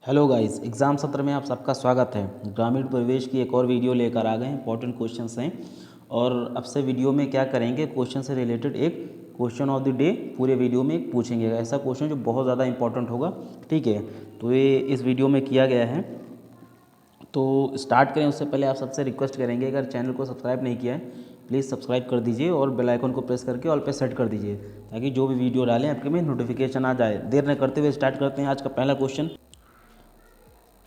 Hello guys, exam सत्र में आप सबका स्वागत है। ग्रामीण परिवेश की एक और वीडियो लेकर आ गए हैं। इंपॉर्टेंट क्वेश्चंस हैं और अब से वीडियो में क्या करेंगे, क्वेश्चन से रिलेटेड एक क्वेश्चन ऑफ द डे पूरे वीडियो में पूछेंगे। ऐसा क्वेश्चन जो बहुत ज़्यादा इंपॉर्टेंट होगा, ठीक है। तो ये इस वीडियो में किया गया है। तो स्टार्ट करें उससे पहले आप सबसे रिक्वेस्ट करेंगे, अगर चैनल को सब्सक्राइब नहीं किया है प्लीज़ सब्सक्राइब कर दीजिए और बेल आइकन को प्रेस करके ऑल पे सेट कर दीजिए, ताकि जो भी वीडियो डालें आपके में नोटिफिकेशन आ जाए। देर न करते हुए स्टार्ट करते हैं आज का पहला क्वेश्चन।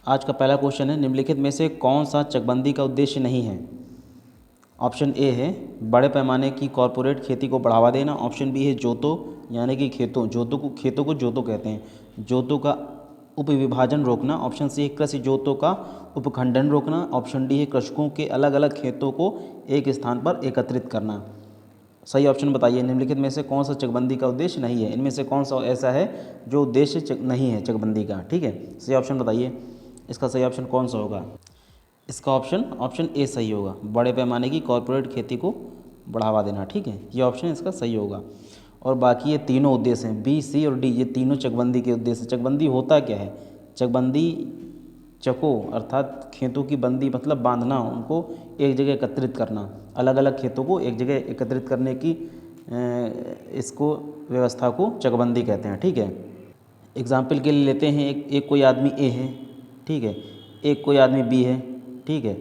आज का पहला क्वेश्चन है, निम्नलिखित में से कौन सा चकबंदी का उद्देश्य नहीं है। ऑप्शन ए है बड़े पैमाने की कॉरपोरेट खेती को बढ़ावा देना। ऑप्शन बी है जोतों यानी कि खेतों को जोतों कहते हैं, जोतों का उपविभाजन रोकना। ऑप्शन सी है कृषि जोतों का उपखंडन रोकना। ऑप्शन डी है कृषकों के अलग अलग खेतों को एक स्थान पर एकत्रित करना। सही ऑप्शन बताइए, निम्नलिखित में से कौन सा चकबंदी का उद्देश्य नहीं है। इनमें से कौन सा ऐसा है जो उद्देश्य नहीं है चकबंदी का, ठीक है। सही ऑप्शन बताइए, इसका सही ऑप्शन कौन सा होगा। इसका ऑप्शन ए सही होगा, बड़े पैमाने की कॉरपोरेट खेती को बढ़ावा देना, ठीक है। ये ऑप्शन इसका सही होगा। और बाकी ये तीनों उद्देश्य हैं, बी सी और डी, ये तीनों चकबंदी के उद्देश्य। चकबंदी होता क्या है, चकबंदी चको अर्थात खेतों की बंदी मतलब बांधना, उनको एक जगह एकत्रित करना, अलग अलग खेतों को एक जगह एकत्रित करने की इसको व्यवस्था को चकबंदी कहते हैं, ठीक है। एग्जाम्पल के लिए लेते हैं, एक कोई आदमी ए है, ठीक है, एक कोई आदमी बी है, ठीक है।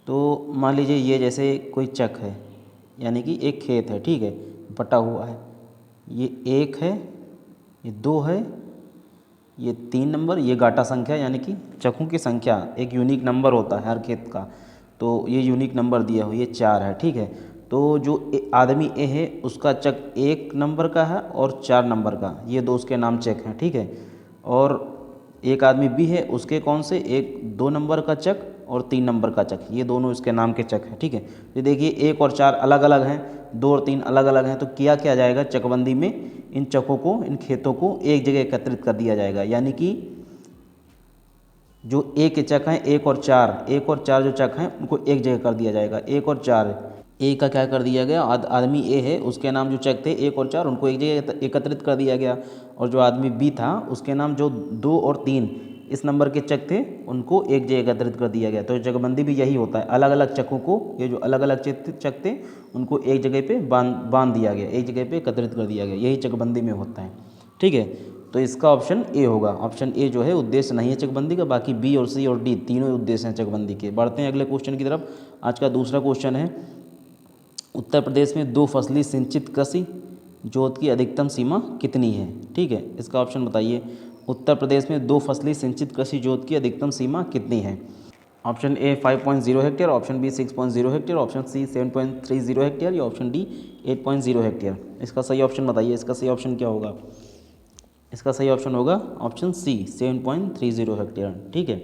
तो मान लीजिए ये जैसे कोई चक है, यानी कि एक खेत है, ठीक है, बटा हुआ है। ये एक है, ये दो है, ये 3 नंबर, ये गाटा संख्या यानी कि चकों की संख्या, एक यूनिक नंबर होता है हर खेत का, तो ये यूनिक नंबर दिया हो, ये 4 है, ठीक है। तो जो आदमी ए है उसका चक 1 नंबर का है और 4 नंबर का, ये दो उसके नाम चक हैं, ठीक है। और एक आदमी बी है, उसके कौन से, एक 2 नंबर का चक और 3 नंबर का चक, ये दोनों इसके नाम के चक हैं, ठीक है। तो देखिए 1 और 4 अलग अलग हैं, 2 और 3 अलग अलग हैं, तो किया क्या जाएगा चकबंदी में, इन चकों को, इन खेतों को एक जगह एकत्रित कर दिया जाएगा। यानी कि जो ए के चक हैं, 1 और 4 जो चक हैं उनको एक जगह कर दिया जाएगा। 1 और 4, ए का क्या कर दिया गया, आदमी ए है उसके नाम जो चक थे 1 और 4 उनको एक जगह एकत्रित कर दिया गया। और जो आदमी बी था उसके नाम जो 2 और 3 इस नंबर के चक थे उनको एक जगह एकत्रित कर दिया गया। तो चकबंदी भी यही होता है, अलग अलग चकों को, ये जो अलग अलग चक थे उनको एक जगह पे बांध दिया गया, एक जगह पे एकत्रित कर दिया गया, यही चकबंदी में होता है, ठीक है। तो इसका ऑप्शन ए होगा, ऑप्शन ए जो है उद्देश्य नहीं है चकबंदी का। बाकी बी और सी और डी तीनों उद्देश्य हैं चकबंदी के। बढ़ते हैं अगले क्वेश्चन की तरफ। आज का दूसरा क्वेश्चन है, उत्तर प्रदेश में 2 फसली सिंचित कृषि जोत की अधिकतम सीमा कितनी है, ठीक है। इसका ऑप्शन बताइए, उत्तर प्रदेश में 2 फसली सिंचित कृषि जोत की अधिकतम सीमा कितनी है। Option A 5.0 hectare, option B 6.0 hectare, option C 7.30 hectare या ऑप्शन डी 8.0 हेक्टेयर। इसका सही ऑप्शन बताइए, इसका सही ऑप्शन क्या होगा। इसका सही ऑप्शन होगा ऑप्शन सी 7.30 हेक्टेयर, ठीक है।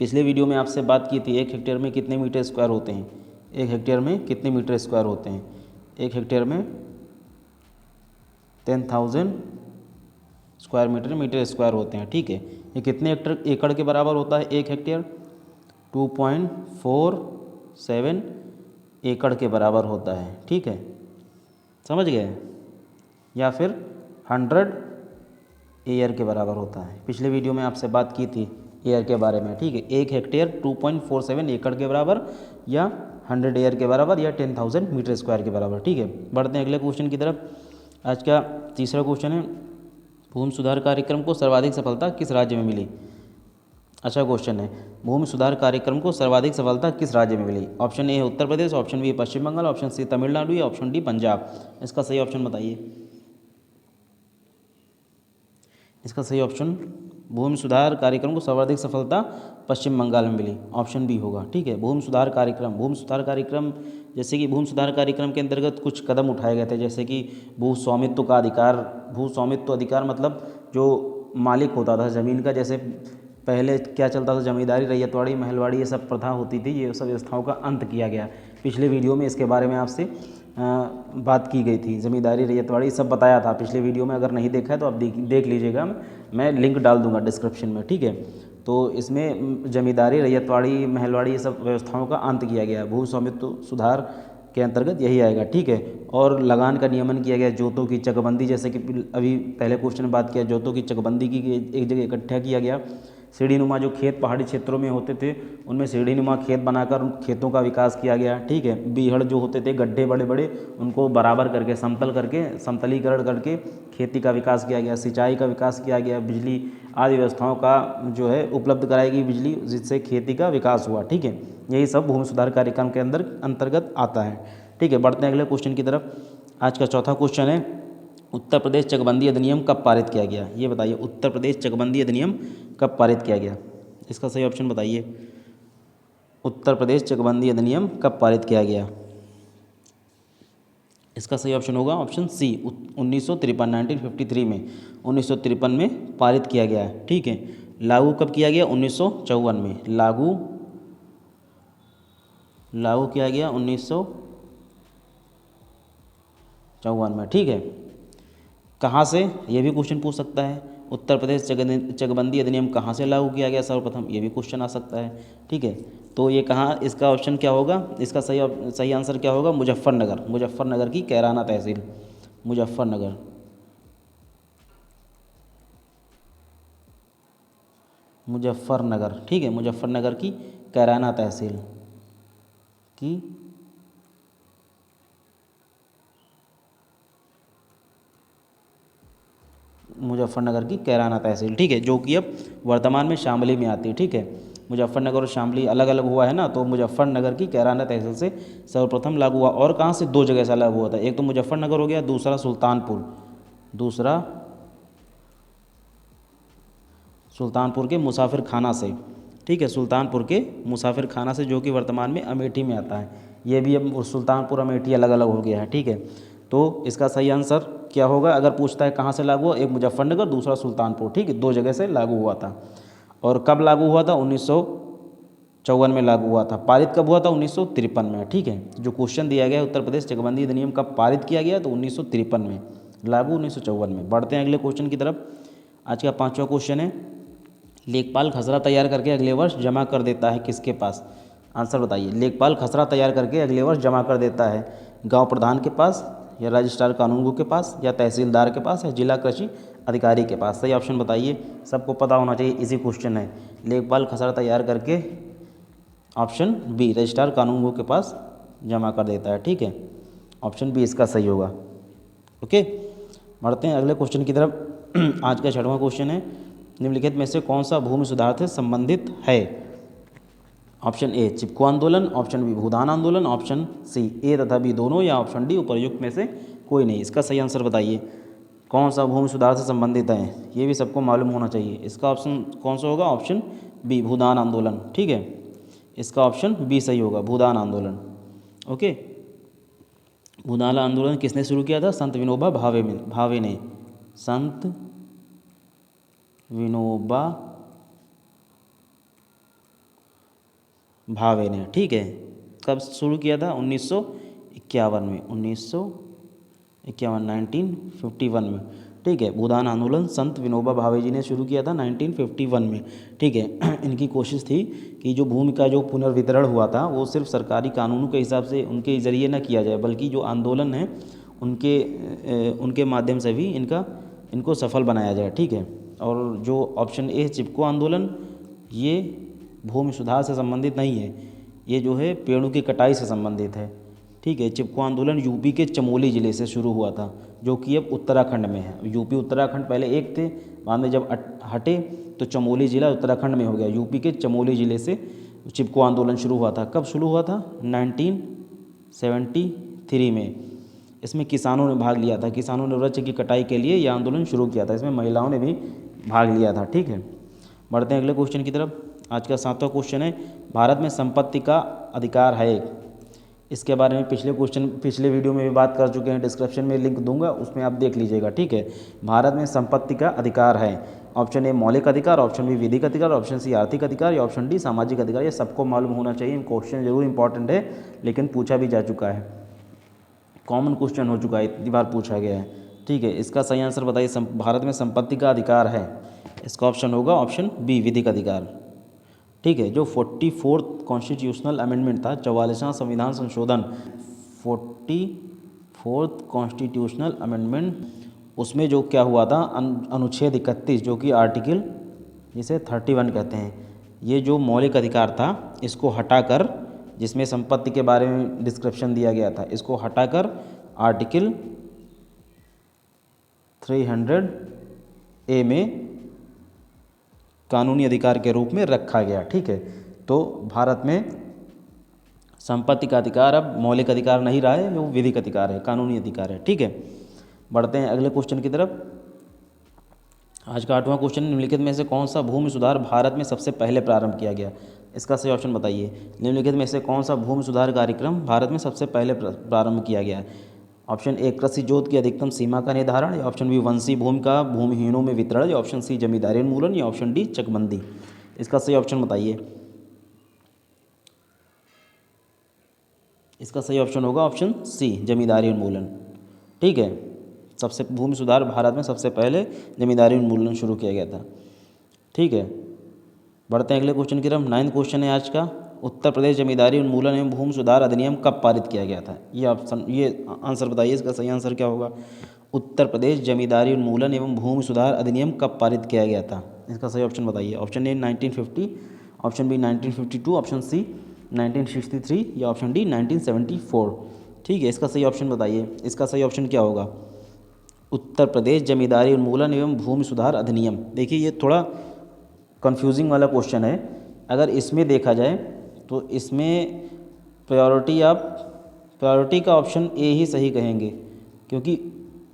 पिछले वीडियो में आपसे बात की थी 1 हेक्टेयर में कितने मीटर स्क्वायर होते हैं, 1 हेक्टेयर में कितने मीटर स्क्वायर होते हैं। 1 हेक्टेयर में 10,000 मीटर स्क्वायर होते हैं, ठीक है। ये कितने एकड़ के बराबर होता है 1 हेक्टेयर, 2.47 एकड़ के बराबर होता है, ठीक है, समझ गए। या फिर 100 एयर के बराबर होता है। पिछले वीडियो में आपसे बात की थी एयर के बारे में, ठीक है। 1 हेक्टेयर 2.47 एकड़ के बराबर या 100 एयर के बराबर या 10,000 मीटर स्क्वायर के बराबर, ठीक है। बढ़ते हैं अगले क्वेश्चन की तरफ। आज का तीसरा क्वेश्चन है, भूमि सुधार कार्यक्रम को सर्वाधिक सफलता किस राज्य में मिली। अच्छा क्वेश्चन है, भूमि सुधार कार्यक्रम को सर्वाधिक सफलता किस राज्य में मिली। ऑप्शन ए है उत्तर प्रदेश, ऑप्शन बी पश्चिम बंगाल, ऑप्शन सी तमिलनाडु या ऑप्शन डी पंजाब। इसका सही ऑप्शन बताइए। इसका सही ऑप्शन, भूमि सुधार कार्यक्रम को सर्वाधिक सफलता पश्चिम बंगाल में मिली, ऑप्शन बी होगा, ठीक है। भूमि सुधार कार्यक्रम जैसे कि भूमि सुधार कार्यक्रम के अंतर्गत कुछ कदम उठाए गए थे, जैसे कि भू स्वामित्व अधिकार मतलब जो मालिक होता था ज़मीन का, जैसे पहले क्या चलता था, जमींदारी, रैयतवाड़ी, महलवाड़ी, ये सब प्रथा होती थी, ये सब व्यवस्थाओं का अंत किया गया। पिछले वीडियो में इसके बारे में आपसे बात की गई थी, जमींदारी, रैयतवाड़ी सब बताया था पिछले वीडियो में। अगर नहीं देखा है तो आप देख लीजिएगा, मैं लिंक डाल दूंगा डिस्क्रिप्शन में, ठीक है। तो इसमें जमींदारी, रैयतवाड़ी, महलवाड़ी, ये सब व्यवस्थाओं का अंत किया गया। भू स्वामित्व सुधार के अंतर्गत यही आएगा, ठीक है। और लगान का नियमन किया गया, जोतों की चकबंदी, जैसे कि अभी पहले क्वेश्चन में बात किया, जोतों की चकबंदी की एक जगह इकट्ठा किया गया। सीढ़ीनुमा जो खेत पहाड़ी क्षेत्रों में होते थे उनमें सीढ़ीनुमा खेत बनाकर उन खेतों का विकास किया गया। ठीक है, बीहड़ जो होते थे, गड्ढे बड़े बड़े, उनको बराबर करके समतल करके समतलीकरण करके खेती का विकास किया गया। सिंचाई का विकास किया गया। बिजली आदि व्यवस्थाओं का जो है उपलब्ध कराई गई बिजली, जिससे खेती का विकास हुआ। ठीक है, यही सब भूमि सुधार कार्यक्रम के अंतर्गत आता है। ठीक है, बढ़ते हैं अगले क्वेश्चन की तरफ। आज का चौथा क्वेश्चन है, उत्तर प्रदेश चकबंदी अधिनियम कब पारित किया गया? ये बताइए, उत्तर प्रदेश चकबंदी अधिनियम कब पारित किया गया? इसका सही ऑप्शन बताइए। उत्तर प्रदेश चकबंदी अधिनियम कब पारित किया गया? इसका सही ऑप्शन होगा ऑप्शन सी, 1953, 1953 में, 1953 में पारित किया गया है। ठीक है, लागू कब किया गया? 1954 में लागू किया गया, 1954 में। ठीक है, कहाँ से, ये भी क्वेश्चन पूछ सकता है। उत्तर प्रदेश चकबंदी अधिनियम कहाँ से लागू किया गया सर्वप्रथम, ये भी क्वेश्चन आ सकता है। ठीक है, तो ये कहाँ, इसका ऑप्शन क्या होगा? इसका सही आंसर क्या होगा? मुजफ्फरनगर, मुजफ्फरनगर की कैराना तहसील, मुजफ्फरनगर। मुजफ्फरनगर, ठीक है, मुजफ्फरनगर की कैराना तहसील की मुजफ्फरनगर की कैराना तहसील। ठीक है, जो कि अब वर्तमान में शामली में आती है। ठीक है, मुजफ्फरनगर और शामली अलग अलग हुआ है ना, तो मुजफ्फरनगर की कैराना तहसील से सर्वप्रथम लागू हुआ। और कहाँ से? दो जगह से लागू हुआ था, एक तो मुजफ्फरनगर हो गया, दूसरा सुल्तानपुर के मुसाफिर खाना से। ठीक है, सुल्तानपुर के मुसाफिर खाना से, जो कि वर्तमान में अमेठी में आता है। ये भी अब सुल्तानपुर अमेठी अलग अलग हो गया है। ठीक है, तो इसका सही आंसर क्या होगा? अगर पूछता है कहाँ से लागू हुआ, एक मुजफ्फरनगर, दूसरा सुल्तानपुर। ठीक है, दो जगह से लागू हुआ था। और कब लागू हुआ था? 1954 में लागू हुआ था। पारित कब हुआ था? 1953 में। ठीक है, जो क्वेश्चन दिया गया है उत्तर प्रदेश चकबंदी अधिनियम कब पारित किया गया, तो 1953 में, लागू 1954 में। बढ़ते हैं अगले क्वेश्चन की तरफ। आज का पाँचवा क्वेश्चन है, लेखपाल खसरा तैयार करके अगले वर्ष जमा कर देता है किसके पास? आंसर बताइए। लेखपाल खसरा तैयार करके अगले वर्ष जमा कर देता है गांव प्रधान के पास, या रजिस्ट्रार कानूनगो के पास, या तहसीलदार के पास, या जिला कृषि अधिकारी के पास? सही ऑप्शन बताइए, सबको पता होना चाहिए, इजी क्वेश्चन है। लेखपाल खसरा तैयार करके, ऑप्शन बी, रजिस्ट्रार कानूनगो के पास जमा कर देता है। ठीक है, ऑप्शन बी इसका सही होगा। ओके, बढ़ते हैं अगले क्वेश्चन की तरफ। आज का छठवां क्वेश्चन है, निम्नलिखित में से कौन सा भूमि सुधार से संबंधित है? ऑप्शन ए चिपको आंदोलन, ऑप्शन बी भूदान आंदोलन, ऑप्शन सी ए तथा बी दोनों, या ऑप्शन डी उपर्युक्त में से कोई नहीं। इसका सही आंसर बताइए, कौन सा भूमि सुधार से संबंधित है? ये भी सबको मालूम होना चाहिए। इसका ऑप्शन कौन सा होगा? ऑप्शन बी भूदान आंदोलन। ठीक है, इसका ऑप्शन बी सही होगा, भूदान आंदोलन। ओके, भूदान आंदोलन किसने शुरू किया था? संत विनोबा भावे ने, संत विनोबा भावे ने। ठीक है, कब शुरू किया था? 1951 में, 1951, 1951 में। ठीक है, भूदान आंदोलन संत विनोबा भावे जी ने शुरू किया था 1951 में। ठीक है, इनकी कोशिश थी कि जो भूमि का जो पुनर्वितरण हुआ था वो सिर्फ सरकारी कानूनों के हिसाब से उनके ज़रिए न किया जाए, बल्कि जो आंदोलन है उनके माध्यम से भी इनको सफल बनाया जाए। ठीक है, और जो ऑप्शन ए चिपको आंदोलन, ये भूमि सुधार से संबंधित नहीं है, ये जो है पेड़ों की कटाई से संबंधित है। ठीक है, चिपको आंदोलन यूपी के चमोली ज़िले से शुरू हुआ था, जो कि अब उत्तराखंड में है। यूपी उत्तराखंड पहले एक थे, बाद में जब हटे तो चमोली ज़िला उत्तराखंड में हो गया। यूपी के चमोली ज़िले से चिपको आंदोलन शुरू हुआ था। कब शुरू हुआ था? 1973 में। इसमें किसानों ने भाग लिया था, किसानों ने वृक्ष की कटाई के लिए यह आंदोलन शुरू किया था। इसमें महिलाओं ने भी भाग लिया था। ठीक है, बढ़ते हैं अगले क्वेश्चन की तरफ। आज का सातवां क्वेश्चन है, भारत में संपत्ति का अधिकार है। इसके बारे में पिछले वीडियो में भी बात कर चुके हैं, डिस्क्रिप्शन में लिंक दूंगा, उसमें आप देख लीजिएगा। ठीक है, भारत में संपत्ति का अधिकार है। ऑप्शन ए मौलिक अधिकार, ऑप्शन बी विधिक अधिकार, ऑप्शन सी आर्थिक अधिकार, या ऑप्शन डी सामाजिक अधिकार। ये सबको मालूम होना चाहिए, क्वेश्चन जरूर इंपॉर्टेंट है, लेकिन पूछा भी जा चुका है, कॉमन क्वेश्चन हो चुका है, इतनी बार पूछा गया है। ठीक है, इसका सही आंसर बताइए, भारत में संपत्ति का अधिकार है। इसका ऑप्शन होगा ऑप्शन बी विधिक अधिकार। ठीक है, जो 44th कॉन्स्टिट्यूशनल अमेंडमेंट था, 44वां संविधान संशोधन, 44 4th कॉन्स्टिट्यूशनल अमेंडमेंट, उसमें जो क्या हुआ था, अनुच्छेद 31 जो कि आर्टिकल जिसे 31 कहते हैं, ये जो मौलिक अधिकार था इसको हटाकर, जिसमें संपत्ति के बारे में डिस्क्रिप्शन दिया गया था, इसको हटाकर आर्टिकल 300A में कानूनी अधिकार के रूप में रखा गया। ठीक है, तो भारत में संपत्ति का अधिकार अब मौलिक अधिकार नहीं रहा है, वो विधिक अधिकार है, कानूनी अधिकार है। ठीक है, बढ़ते हैं अगले क्वेश्चन की तरफ। आज का 8वां क्वेश्चन, निम्नलिखित में से कौन सा भूमि सुधार भारत में सबसे पहले प्रारंभ किया गया? इसका सही ऑप्शन बताइए। निम्नलिखित में से कौन सा भूमि सुधार कार्यक्रम भारत में सबसे पहले प्रारंभ किया गया? ऑप्शन ए कृषि जोत की अधिकतम सीमा का निर्धारण, या ऑप्शन बी वंशीय भूमि का भूमिहीनों में वितरण, या ऑप्शन सी जमींदारी उन्मूलन, या ऑप्शन डी चकबंदी। इसका सही ऑप्शन बताइए। इसका सही ऑप्शन होगा ऑप्शन सी जमींदारी उन्मूलन। ठीक है, सबसे भूमि सुधार भारत में सबसे पहले जमींदारी उन्मूलन शुरू किया गया था। ठीक है, बढ़ते हैं अगले क्वेश्चन की तरफ। 9वां क्वेश्चन है आज का, उत्तर प्रदेश जमींदारी उन्मूलन एवं भूमि सुधार अधिनियम कब पारित किया गया था? ये ऑप्शन, ये आंसर बताइए, इसका सही आंसर क्या होगा? उत्तर प्रदेश जमींदारी उन्मूलन एवं भूमि सुधार अधिनियम कब पारित किया गया था? इसका सही ऑप्शन बताइए। Option A 1950, option B 1952, option C 1963, या ऑप्शन डी 1974। ठीक है, इसका सही ऑप्शन बताइए। इसका सही ऑप्शन क्या होगा? उत्तर प्रदेश जमींदारी उन्मूलन एवं भूमि सुधार अधिनियम। देखिए, ये थोड़ा कंफ्यूजिंग वाला क्वेश्चन है। अगर इसमें देखा जाए तो इसमें प्रायोरिटी का ऑप्शन ए ही सही कहेंगे, क्योंकि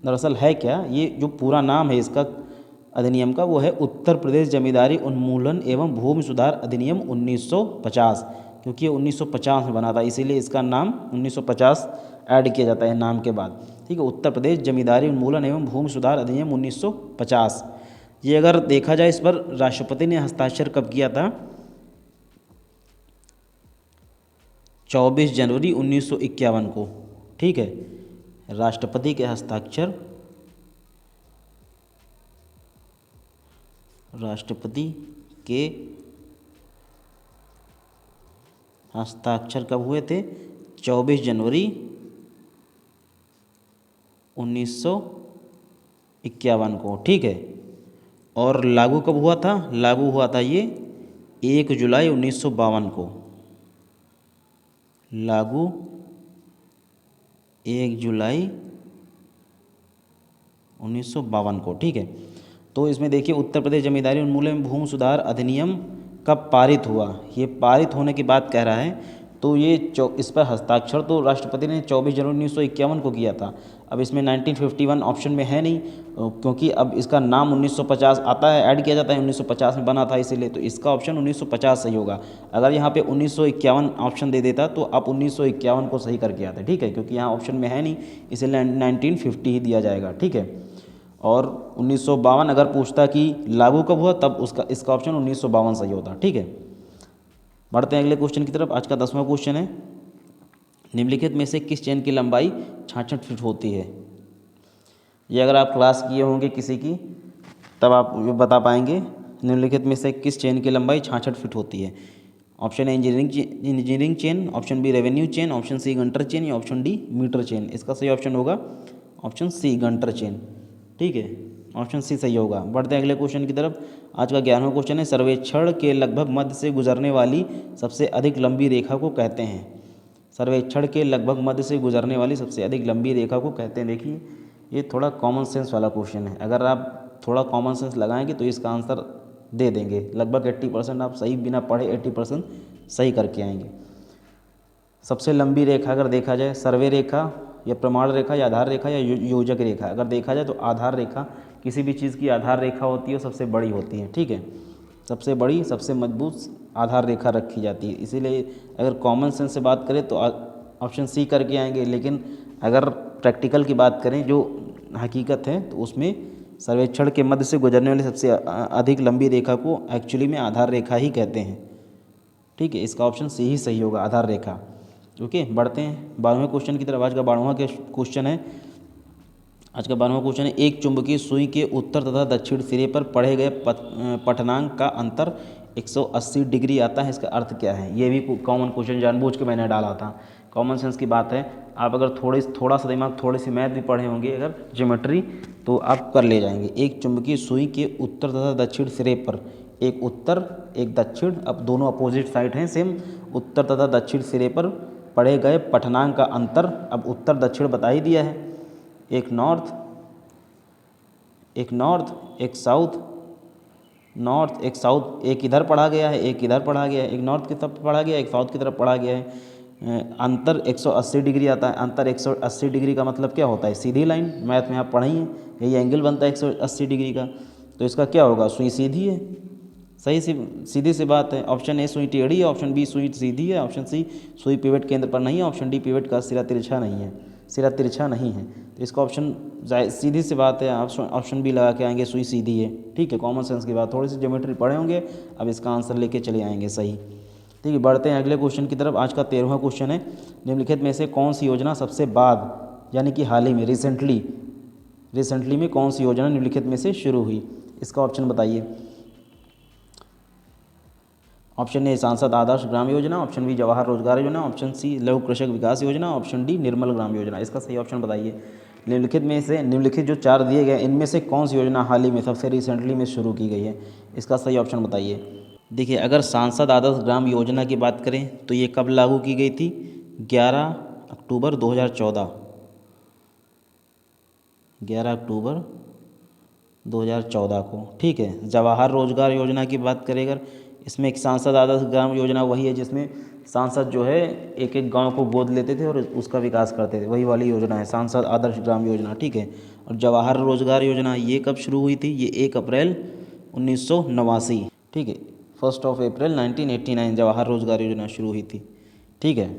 दरअसल है क्या, ये जो पूरा नाम है इसका अधिनियम का, वो है उत्तर प्रदेश जमींदारी उन्मूलन एवं भूमि सुधार अधिनियम 1950, क्योंकि ये 1950 में बना था, इसीलिए इसका नाम 1950 ऐड किया जाता है नाम के बाद। ठीक है, उत्तर प्रदेश जमींदारी उन्मूलन एवं भूमि सुधार अधिनियम 1950। ये अगर देखा जाए, इस पर राष्ट्रपति ने हस्ताक्षर कब किया था? 24 जनवरी 1951 को। ठीक है, राष्ट्रपति के हस्ताक्षर, राष्ट्रपति के हस्ताक्षर कब हुए थे? 24 जनवरी 1951 को। ठीक है, और लागू कब हुआ था? लागू हुआ था ये 1 जुलाई 1952 को। लागू 1 जुलाई 1952 को। ठीक है, तो इसमें देखिए, उत्तर प्रदेश जमींदारी उन्मूलन एवं भूमि सुधार अधिनियम कब पारित हुआ? ये पारित होने की बात कह रहा है, तो ये इस पर हस्ताक्षर तो राष्ट्रपति ने 24 जनवरी 1951 को किया था। अब इसमें 1951 ऑप्शन में है नहीं, क्योंकि अब इसका नाम 1950 आता है, ऐड किया जाता है, 1950 में बना था इसीलिए, तो इसका ऑप्शन 1950 सही होगा। अगर यहाँ पे 1951 ऑप्शन दे देता तो आप 1951 को सही करके आते। ठीक है, क्योंकि यहाँ ऑप्शन में है नहीं, इसलिए 1950 ही दिया जाएगा। ठीक है, और 1952 अगर पूछता कि लागू कब हुआ, तब इसका ऑप्शन 1952 सही होता। ठीक है, बढ़ते हैं अगले क्वेश्चन की तरफ। आज का 10वां क्वेश्चन है, निम्नलिखित में से किस चेन की लंबाई 66 फीट होती है? ये अगर आप क्लास किए होंगे किसी की, तब आप ये बता पाएंगे। निम्नलिखित में से किस चेन की लंबाई 66 फीट होती है? Option A engineering chain, option B revenue chain, option C Gunter chain, या ऑप्शन डी मीटर चेन। इसका सही ऑप्शन होगा ऑप्शन सी गंटर चेन। ठीक है, ऑप्शन सी सही होगा। बढ़ते हैं अगले क्वेश्चन की तरफ। आज का 11वां क्वेश्चन है, सर्वेक्षण के लगभग मध्य से गुजरने वाली सबसे अधिक लंबी रेखा को कहते हैं? सर्वेक्षण के लगभग मध्य से गुजरने वाली सबसे अधिक लंबी रेखा को कहते हैं। देखिए, ये थोड़ा कॉमन सेंस वाला क्वेश्चन है, अगर आप थोड़ा कॉमन सेंस लगाएंगे तो इसका आंसर दे देंगे। लगभग 80% आप सही, बिना पढ़े 80% सही करके आएंगे। सबसे लंबी रेखा अगर देखा जाए, सर्वे रेखा या प्रमाण रेखा या आधार रेखा या योजक रेखा, अगर देखा जाए तो आधार रेखा, किसी भी चीज़ की आधार रेखा होती है, सबसे बड़ी होती है। ठीक है, सबसे बड़ी, सबसे मजबूत आधार रेखा रखी जाती है, इसीलिए अगर कॉमन सेंस से बात करें तो ऑप्शन सी करके आएंगे। लेकिन अगर प्रैक्टिकल की बात करें, जो हकीकत है, तो उसमें सर्वेक्षण के मध्य से गुजरने वाली सबसे अधिक लंबी रेखा को एक्चुअली में आधार रेखा ही कहते हैं। ठीक है, इसका ऑप्शन सी ही सही होगा, आधार रेखा। ओके, बढ़ते हैं 12वें क्वेश्चन की तरफ। आज का 12वां क्वेश्चन है, आज का 12वां क्वेश्चन है, एक चुंबकीय सुई के उत्तर तथा दक्षिण सिरे पर पढ़े गए पठनांक का अंतर 180 डिग्री आता है, इसका अर्थ क्या है? ये भी कॉमन क्वेश्चन जानबूझ के मैंने डाला था, कॉमन सेंस की बात है। आप अगर थोड़ा सा दिमाग, थोड़ी सी मैथ भी पढ़े होंगे अगर ज्योमेट्री, तो आप कर ले जाएंगे। एक चुंबकीय सुई के उत्तर तथा दक्षिण सिरे पर, एक उत्तर एक दक्षिण, अब दोनों अपोजिट साइड हैं सेम, उत्तर तथा दक्षिण सिरे पर पढ़े गए पठनांक का अंतर, अब उत्तर दक्षिण बता ही दिया है, एक नॉर्थ एक साउथ, नॉर्थ एक साउथ, एक इधर पढ़ा गया है एक इधर पढ़ा गया है, एक नॉर्थ की तरफ पढ़ा गया है एक साउथ की तरफ पढ़ा गया है। अंतर 180 डिग्री आता है। अंतर 180 डिग्री का मतलब क्या होता है? सीधी लाइन, मैथ में आप पढ़े हैं, यही एंगल बनता है 180 डिग्री का। तो इसका क्या होगा? सुई सीधी है, सही सीधी सी बात है। ऑप्शन ए सुई टेढ़ी है, ऑप्शन बी सुई सीधी है, ऑप्शन सी सुई पिवट केंद्र पर नहीं है, ऑप्शन डी पिवट का सिरा तिरछा नहीं है, सिरा तिरछा नहीं है। तो इसका ऑप्शन सीधी सी बात है, आप ऑप्शन बी लगा के आएंगे, सुई सीधी है। ठीक है, कॉमन सेंस की बात, थोड़ी सी ज्योमेट्री पढ़े होंगे, अब इसका आंसर लेके चले आएंगे सही। ठीक है, बढ़ते हैं अगले क्वेश्चन की तरफ। आज का 13वां क्वेश्चन है, निम्नलिखित में से कौन सी योजना सबसे बाद, यानी कि हाल ही में, रिसेंटली में कौन सी योजना निम्नलिखित में से शुरू हुई? इसका ऑप्शन बताइए। ऑप्शन ए सांसद आदर्श ग्राम योजना, ऑप्शन बी जवाहर रोजगार योजना, ऑप्शन सी लघु कृषक विकास योजना, ऑप्शन डी निर्मल ग्राम योजना। इसका सही ऑप्शन बताइए। निम्नलिखित जो 4 दिए गए, इनमें से कौन सी योजना हाल ही में सबसे रिसेंटली में शुरू की गई है? इसका सही ऑप्शन बताइए। देखिए, अगर सांसद आदर्श ग्राम योजना की बात करें तो ये कब लागू की गई थी? 11 अक्टूबर 2014, 11 अक्टूबर 2014 को। ठीक है, जवाहर रोजगार योजना की बात करें अगर, इसमें एक सांसद आदर्श ग्राम योजना वही है जिसमें सांसद जो है एक एक गांव को गोद लेते थे और उसका विकास करते थे, वही वाली योजना है सांसद आदर्श ग्राम योजना। ठीक है, और जवाहर रोजगार योजना ये कब शुरू हुई थी? ये 1 अप्रैल 1989। ठीक है, 1 अप्रैल 1989 जवाहर रोजगार योजना शुरू हुई थी। ठीक है,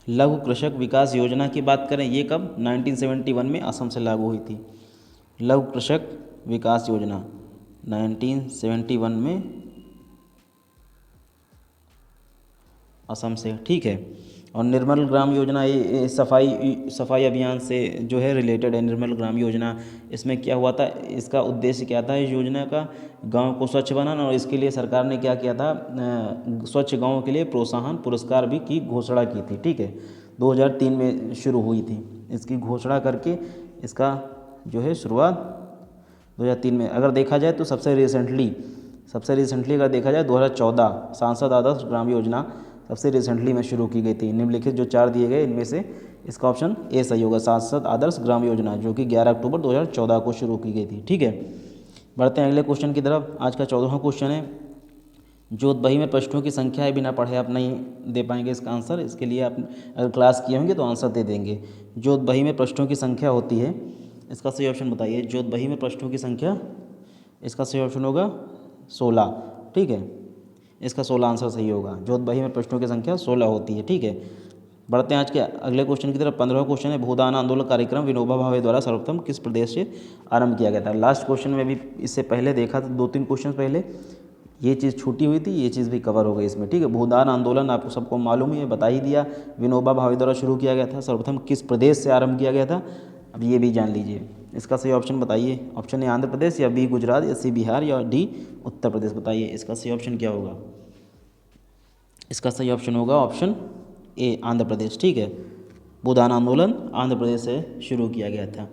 लघु कृषक विकास योजना की बात करें, ये कब? 1971 में असम से लागू हुई थी। लघु कृषक विकास योजना 1971 में असम से। ठीक है, और निर्मल ग्राम योजना ये सफाई अभियान से जो है रिलेटेड है। निर्मल ग्राम योजना, इसमें क्या हुआ था, इसका उद्देश्य क्या था इस योजना का? गांव को स्वच्छ बनाना, और इसके लिए सरकार ने क्या किया था, स्वच्छ गांव के लिए प्रोत्साहन पुरस्कार भी की घोषणा की थी। ठीक है, 2003 में शुरू हुई थी, इसकी घोषणा करके इसका जो है शुरुआत 2003 में। अगर देखा जाए तो सबसे रिसेंटली अगर देखा जाए 2014 सांसद आदर्श ग्राम योजना सबसे रिसेंटली में शुरू की गई थी। निम्नलिखित जो 4 दिए गए इनमें से इसका ऑप्शन ए सही होगा, सांसद आदर्श ग्राम योजना, जो कि 11 अक्टूबर 2014 को शुरू की गई थी। ठीक है, बढ़ते हैं अगले क्वेश्चन की तरफ। आज का 14वां क्वेश्चन है, जो बही में प्रश्नों की संख्या है, बिना पढ़े आप नहीं दे पाएंगे इसका आंसर। इसके लिए आप अगर क्लास किए होंगे तो आंसर दे देंगे। जो बही में प्रश्नों की संख्या होती है, इसका सही ऑप्शन बताइए। जो बही में प्रश्नों की संख्या, इसका सही ऑप्शन होगा 16। ठीक है, इसका 16 आंसर सही होगा। जोत बही में प्रश्नों की संख्या 16 होती है। ठीक है, बढ़ते हैं आज के अगले क्वेश्चन की तरफ। 15वां क्वेश्चन है, भूदान आंदोलन कार्यक्रम विनोबा भावे द्वारा सर्वप्रथम किस प्रदेश से आरंभ किया गया था? लास्ट क्वेश्चन में भी इससे पहले देखा था, 2-3 क्वेश्चन पहले ये चीज़ छूटी हुई थी, ये चीज़ भी कवर हो गई इसमें। ठीक है, भूदान आंदोलन आपको सबको मालूम ही है, बता ही दिया, विनोबा भावे द्वारा शुरू किया गया था। सर्वप्रथम किस प्रदेश से आरंभ किया गया था, अब ये भी जान लीजिए। इसका सही ऑप्शन बताइए। ऑप्शन ए आंध्र प्रदेश, या बी गुजरात, या सी बिहार, या डी उत्तर प्रदेश। बताइए इसका सही ऑप्शन क्या होगा? इसका सही ऑप्शन होगा ऑप्शन ए आंध्र प्रदेश। ठीक है, भूदान आंदोलन आंध्र प्रदेश से शुरू किया गया था।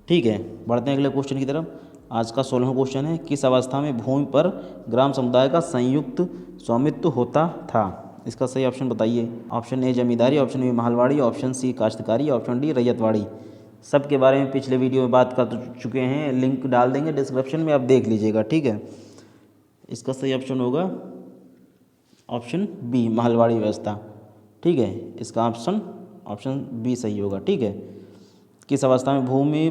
ठीक है, बढ़ते हैं अगले क्वेश्चन की तरफ। आज का 16वां क्वेश्चन है, किस अवस्था में भूमि पर ग्राम समुदाय का संयुक्त स्वामित्व होता था? इसका सही ऑप्शन बताइए। Option A zamindari, option B mahalwari, option C kashtkari, option D ryotwari. सब के बारे में पिछले वीडियो में बात कर चुके हैं, लिंक डाल देंगे डिस्क्रिप्शन में, आप देख लीजिएगा। ठीक है, इसका सही ऑप्शन होगा ऑप्शन बी महलवाड़ी व्यवस्था। ठीक है, इसका ऑप्शन बी सही होगा। ठीक है, किस अवस्था में भूमि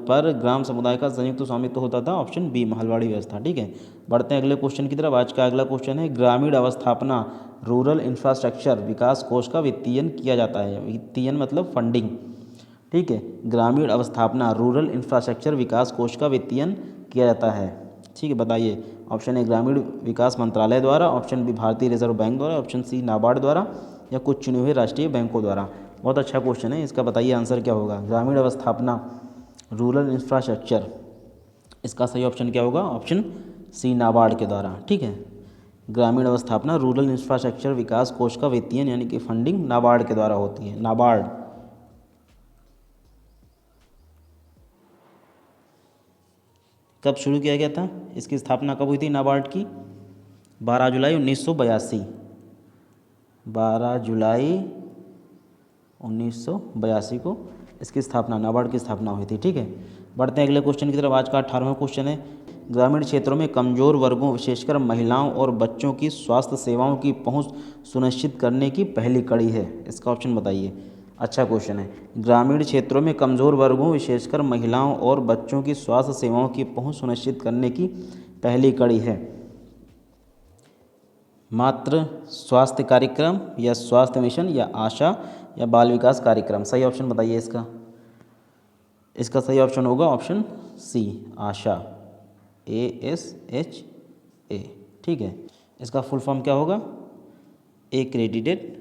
पर ग्राम समुदाय का संयुक्त स्वामित्व होता था? ऑप्शन बी महलवाड़ी व्यवस्था। ठीक है, बढ़ते हैं अगले क्वेश्चन की तरफ। आज का अगला क्वेश्चन है, ग्रामीण अवस्थापना रूरल इंफ्रास्ट्रक्चर विकास कोष का वित्तीयन किया जाता है। वित्तीयन मतलब फंडिंग। ठीक है, ग्रामीण अवस्थापना रूरल इंफ्रास्ट्रक्चर विकास कोष का वित्तीयन किया जाता है। ठीक है, बताइए। ऑप्शन ए ग्रामीण विकास मंत्रालय द्वारा, ऑप्शन बी भारतीय रिजर्व बैंक द्वारा, ऑप्शन सी नाबार्ड द्वारा, या कुछ चुने हुए राष्ट्रीय बैंकों द्वारा। बहुत अच्छा क्वेश्चन है, इसका बताइए आंसर क्या होगा। ग्रामीण अवस्थापना रूरल इंफ्रास्ट्रक्चर, इसका सही ऑप्शन क्या होगा? ऑप्शन सी नाबार्ड के द्वारा। ठीक है, ग्रामीण अवस्थापना रूरल इंफ्रास्ट्रक्चर विकास कोष का वित्तीयन यानी कि फंडिंग नाबार्ड के द्वारा होती है। नाबार्ड, कब शुरू किया गया था, इसकी स्थापना कब हुई थी नाबार्ड की? 12 जुलाई 1982। 12 जुलाई 1982 को इसकी स्थापना, नाबार्ड की स्थापना हुई थी। ठीक है, बढ़ते हैं अगले क्वेश्चन की तरफ। आज का 18वां क्वेश्चन है, ग्रामीण क्षेत्रों में कमजोर वर्गों विशेषकर महिलाओं और बच्चों की स्वास्थ्य सेवाओं की पहुंच सुनिश्चित करने की पहली कड़ी है। इसका ऑप्शन बताइए। अच्छा क्वेश्चन है। ग्रामीण क्षेत्रों में कमजोर वर्गों विशेषकर महिलाओं और बच्चों की स्वास्थ्य सेवाओं की पहुंच सुनिश्चित करने की पहली कड़ी है। मातृ स्वास्थ्य कार्यक्रम या स्वास्थ्य मिशन या आशा या बाल विकास कार्यक्रम? सही ऑप्शन बताइए इसका। इसका सही ऑप्शन होगा ऑप्शन सी, आशा, ASHA। ठीक है, इसका फुल फॉर्म क्या होगा? Accredited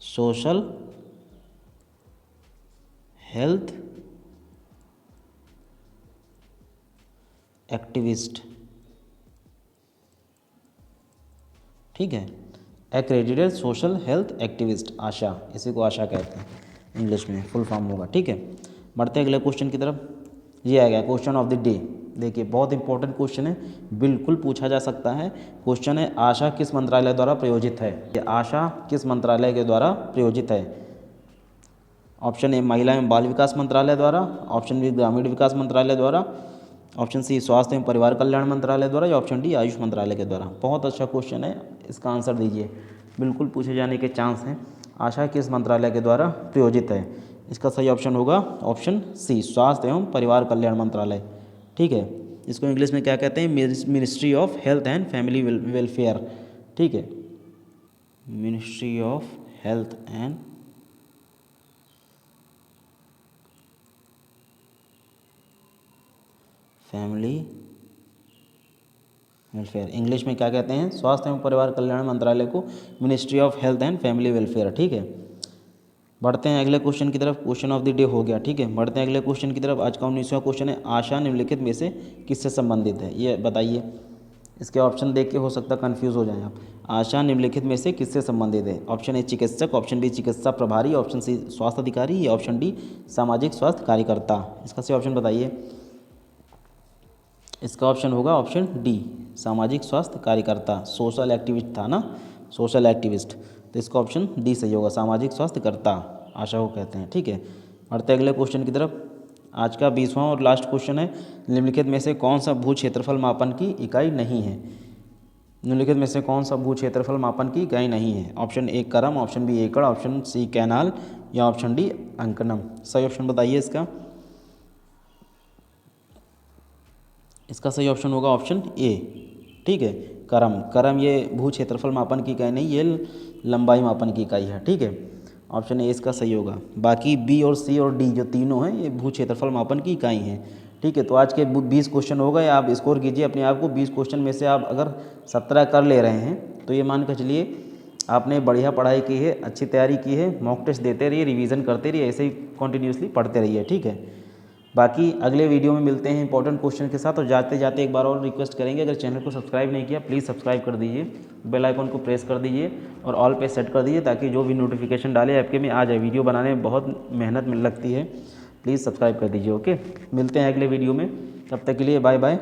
social health activist. ठीक है, एक्रेडिटेड सोशल हेल्थ एक्टिविस्ट, आशा, इसी को आशा कहते हैं इंग्लिश में, फुल फॉर्म होगा। ठीक है, बढ़ते हैं अगले क्वेश्चन की तरफ। ये आ गया क्वेश्चन ऑफ द डे। देखिए बहुत इंपॉर्टेंट क्वेश्चन है, बिल्कुल पूछा जा सकता है। क्वेश्चन है, आशा किस मंत्रालय द्वारा प्रायोजित है? ये आशा किस मंत्रालय के द्वारा प्रायोजित है? ऑप्शन ए महिला एवं बाल विकास मंत्रालय द्वारा, ऑप्शन बी ग्रामीण विकास मंत्रालय द्वारा, ऑप्शन सी स्वास्थ्य एवं परिवार कल्याण मंत्रालय द्वारा, या ऑप्शन डी आयुष मंत्रालय के द्वारा। बहुत अच्छा क्वेश्चन है, इसका आंसर दीजिए, बिल्कुल पूछे जाने के चांस हैं। आशा किस मंत्रालय के द्वारा प्रायोजित है? इसका सही ऑप्शन होगा ऑप्शन सी, स्वास्थ्य एवं परिवार कल्याण मंत्रालय। ठीक है, इसको इंग्लिश में क्या कहते हैं? Ministry of health and family welfare. ठीक है, ministry of health and family welfare. English में क्या कहते हैं? स्वास्थ्य एवं परिवार कल्याण मंत्रालय को ministry of health and family welfare. ठीक है, बढ़ते हैं अगले क्वेश्चन की तरफ। क्वेश्चन ऑफ द डे हो गया। ठीक है, बढ़ते हैं अगले क्वेश्चन की तरफ। आज का 19वां क्वेश्चन है, आशा निम्नलिखित में से किससे संबंधित है? ये बताइए। इसके ऑप्शन देख के हो सकता है कन्फ्यूज़ हो जाएं आप। आशा निम्नलिखित में से किससे संबंधित है? ऑप्शन ए चिकित्सक, ऑप्शन बी चिकित्सा प्रभारी, ऑप्शन सी स्वास्थ्य अधिकारी, या ऑप्शन डी सामाजिक स्वास्थ्य कार्यकर्ता? इसका सही ऑप्शन बताइए। इसका ऑप्शन होगा ऑप्शन डी, सामाजिक स्वास्थ्य कार्यकर्ता। सोशल एक्टिविस्ट था ना, सोशल एक्टिविस्ट, तो इसका ऑप्शन डी सही होगा, सामाजिक स्वास्थ्यकर्ता आशा को कहते हैं। ठीक है, बढ़ते अगले क्वेश्चन की तरफ। आज का 20वां और लास्ट क्वेश्चन है, निम्नलिखित में से कौन सा भू क्षेत्रफल मापन की इकाई नहीं है? निम्नलिखित में से कौन सा भू क्षेत्रफल मापन की इकाई नहीं है? ऑप्शन ए करम, ऑप्शन बी एकड़, ऑप्शन सी कैनाल, या ऑप्शन डी अंकनम? सही ऑप्शन बताइए इसका। इसका सही ऑप्शन होगा ऑप्शन ए। ठीक है, करम। करम ये भू क्षेत्रफल मापन की इकाई नहीं, ये लंबाई मापन की इकाई है। ठीक है, ऑप्शन ए इसका सही होगा। बाकी बी और सी और डी जो तीनों हैं ये भू क्षेत्रफल मापन की इकाई हैं। ठीक है, तो आज के 20 क्वेश्चन हो गए। आप स्कोर कीजिए अपने आप को। 20 क्वेश्चन में से आप अगर 17 कर ले रहे हैं तो ये मान कर चलिए आपने बढ़िया पढ़ाई की है, अच्छी तैयारी की है। मॉक टेस्ट देते रहिए, रिवीजन करते रहिए, ऐसे ही कंटिन्यूसली पढ़ते रहिए। ठीक है, बाकी अगले वीडियो में मिलते हैं इंपॉर्टेंट क्वेश्चन के साथ। और जाते जाते एक बार और रिक्वेस्ट करेंगे, अगर चैनल को सब्सक्राइब नहीं किया प्लीज़ सब्सक्राइब कर दीजिए, बेल आइकन को प्रेस कर दीजिए और ऑल पे सेट कर दीजिए, ताकि जो भी नोटिफिकेशन डाले आपके में आ जाए। वीडियो बनाने में बहुत मेहनत लगती है, प्लीज़ सब्सक्राइब कर दीजिए। ओके, मिलते हैं अगले वीडियो में, तब तक के लिए बाय बाय।